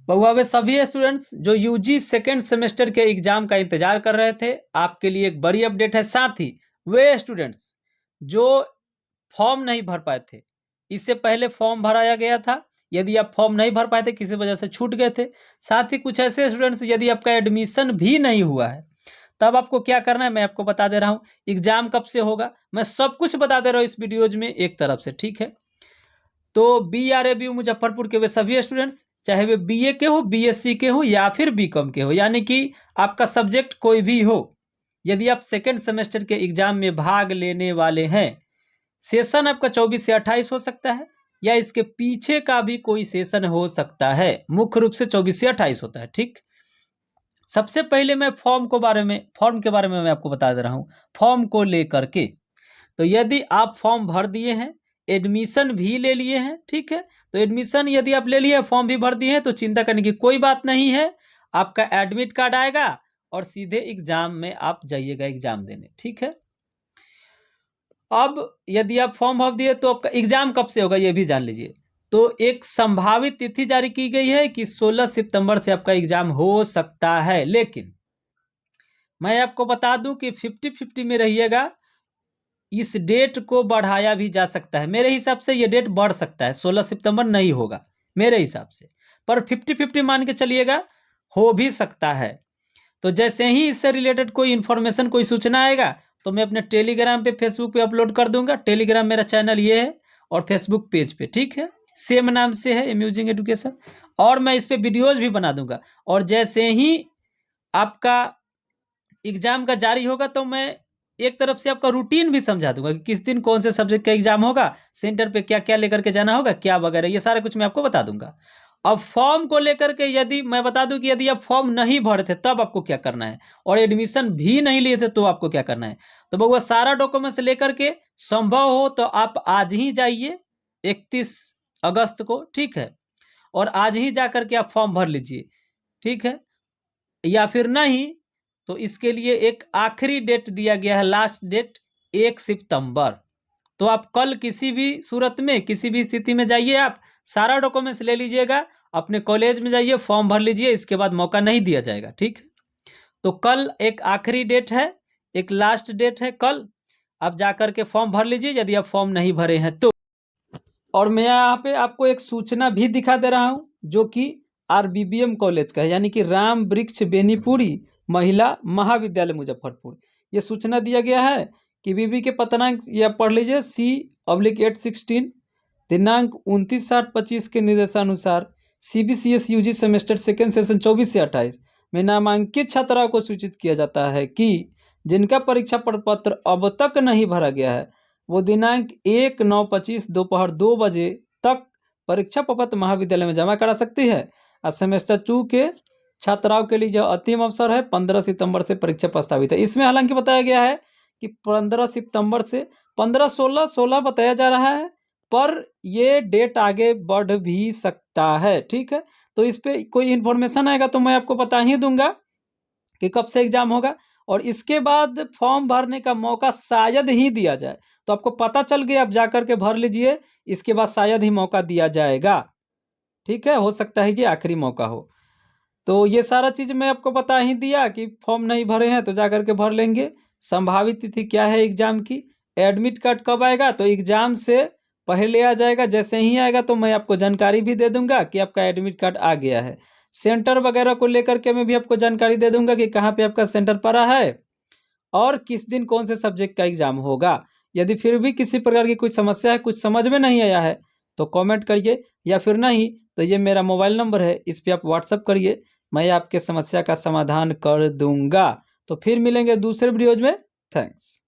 बहुआ वे सभी स्टूडेंट्स जो UG second semester के एग्जाम का इंतजार कर रहे थे, आपके लिए एक बड़ी अपडेट है। साथ ही वे स्टूडेंट्स जो फॉर्म नहीं भर पाए थे, इससे पहले फॉर्म भराया गया था, यदि आप फॉर्म नहीं भर पाए थे, किसी वजह से छूट गए थे, साथ ही कुछ ऐसे स्टूडेंट्स यदि आपका एडमिशन भी नहीं हुआ है, तब आपको क्या करना है मैं आपको बता दे रहा हूं। एग्जाम कब से होगा मैं सब कुछ बता दे रहा हूं इस वीडियोज में एक तरफ से, ठीक है। तो BRABU मुजफ्फरपुर के वे सभी स्टूडेंट्स, चाहे वे BA के हो, BSc के हो या फिर BCom के हो, यानी कि आपका सब्जेक्ट कोई भी हो, यदि आप सेकेंड सेमेस्टर के एग्जाम में भाग लेने वाले हैं, सेशन आपका 24 से 28 हो सकता है या इसके पीछे का भी कोई सेशन हो सकता है, मुख्य रूप से 24 से 28 होता है, ठीक। सबसे पहले मैं फॉर्म के बारे में मैं आपको बता दे रहा हूं। फॉर्म को लेकर के, तो यदि आप फॉर्म भर दिए हैं, एडमिशन भी ले लिए हैं, ठीक है, तो एडमिशन यदि आप ले लिए, फॉर्म भी भर दिए हैं, तो चिंता करने की कोई बात नहीं है। आपका एडमिट कार्ड आएगा और सीधे एग्जाम में आप जाइएगा एग्जाम देने, ठीक है। अब यदि आप फॉर्म भर दिए तो आपका एग्जाम कब से होगा ये भी जान लीजिए। तो एक संभावित तिथि जारी की गई है कि 16 सितंबर से आपका एग्जाम हो सकता है, लेकिन मैं आपको बता दूं कि 50-50 में रहिएगा, इस डेट को बढ़ाया भी जा सकता है। मेरे हिसाब से ये डेट बढ़ सकता है, 16 सितंबर नहीं होगा मेरे हिसाब से, पर 50-50 मान के चलिएगा, हो भी सकता है। तो जैसे ही इससे रिलेटेड कोई इन्फॉर्मेशन, कोई सूचना आएगा, तो मैं अपने टेलीग्राम पे, फेसबुक पे अपलोड कर दूंगा। टेलीग्राम मेरा चैनल ये है और फेसबुक पेज पे, ठीक है, सेम नाम से है, अम्यूजिंग एजुकेशन, और मैं इस पे वीडियोज भी बना दूंगा। और जैसे ही आपका एग्जाम का जारी होगा तो मैं एक तरफ से आपका रूटीन भी समझा दूंगा कि किस दिन कौन से सब्जेक्ट का एग्जाम होगा, सेंटर पे क्या क्या लेकर के जाना होगा, क्या वगैरह, ये सारा कुछ मैं आपको बता दूंगा। अब फॉर्म को लेकर के यदि मैं बता दूं कि यदि आप फॉर्म नहीं भरे थे तब आपको क्या करना है, और एडमिशन भी नहीं लिए थे तो आपको क्या करना है। तो बउआ सारा डॉक्यूमेंट्स लेकर के, संभव हो तो आप आज ही जाइए 31 अगस्त को, ठीक है, और आज ही जा करके आप फॉर्म भर लीजिए, ठीक है। या फिर नहीं तो इसके लिए एक आखिरी डेट दिया गया है, लास्ट डेट 1 सितंबर। तो आप कल किसी भी सूरत में, किसी भी स्थिति में जाइए, आप सारा डॉक्यूमेंट्स ले लीजिएगा, अपने कॉलेज में जाइए, फॉर्म भर लीजिए, इसके बाद मौका नहीं दिया जाएगा, ठीक। तो कल एक आखिरी डेट है, एक लास्ट डेट है कल, आप जाकर के फॉर्म भर लीजिए यदि आप फॉर्म नहीं भरे हैं तो। और मैं यहाँ पे आपको एक सूचना भी दिखा दे रहा हूँ जो कि RBBM कॉलेज का है, यानी कि राम वृक्ष बेनीपुरी महिला महाविद्यालय मुजफ्फरपुर। ये सूचना दिया गया है कि बीबी के पतनांक, या पढ़ लीजिए, C/816 दिनांक 29/7/25 के निर्देशानुसार CBCS UG semester second session 24 से 28 में नामांकित छात्राओं को सूचित किया जाता है कि जिनका परीक्षा प्रपत्र अब तक नहीं भरा गया है, वो दिनांक 1/9/25 दोपहर 2 बजे तक परीक्षा प्रपत्र महाविद्यालय में जमा करा सकती है। और सेमेस्टर 2 के छात्राओं के लिए जो अंतिम अवसर है 15 सितंबर से परीक्षा प्रस्तावित है। इसमें हालांकि बताया गया है कि 15 सितंबर से 15-16 बताया जा रहा है, पर ये डेट आगे बढ़ भी सकता है, ठीक है। तो इस पे कोई इन्फॉर्मेशन आएगा तो मैं आपको बता ही दूंगा कि कब से एग्जाम होगा, और इसके बाद फॉर्म भरने का मौका शायद ही दिया जाए। तो आपको पता चल गया, आप जाकर के भर लीजिए, इसके बाद शायद ही मौका दिया जाएगा, ठीक है, हो सकता है कि आखिरी मौका हो। तो ये सारा चीज़ मैं आपको बता ही दिया कि फॉर्म नहीं भरे हैं तो जाकर के भर लेंगे। संभावित तिथि क्या है एग्जाम की, एडमिट कार्ड कब आएगा, तो एग्जाम से पहले आ जाएगा, जैसे ही आएगा तो मैं आपको जानकारी भी दे दूंगा कि आपका एडमिट कार्ड आ गया है। सेंटर वगैरह को लेकर के मैं भी आपको जानकारी दे दूंगा कि कहाँ पे आपका सेंटर पड़ा है और किस दिन कौन से सब्जेक्ट का एग्जाम होगा। यदि फिर भी किसी प्रकार की कोई समस्या है, कुछ समझ में नहीं आया है, तो कमेंट करिए, या फिर नहीं तो ये मेरा मोबाइल नंबर है, इस पर आप व्हाट्सअप करिए, मैं आपके समस्या का समाधान कर दूंगा। तो फिर मिलेंगे दूसरे वीडियोज में। थैंक्स।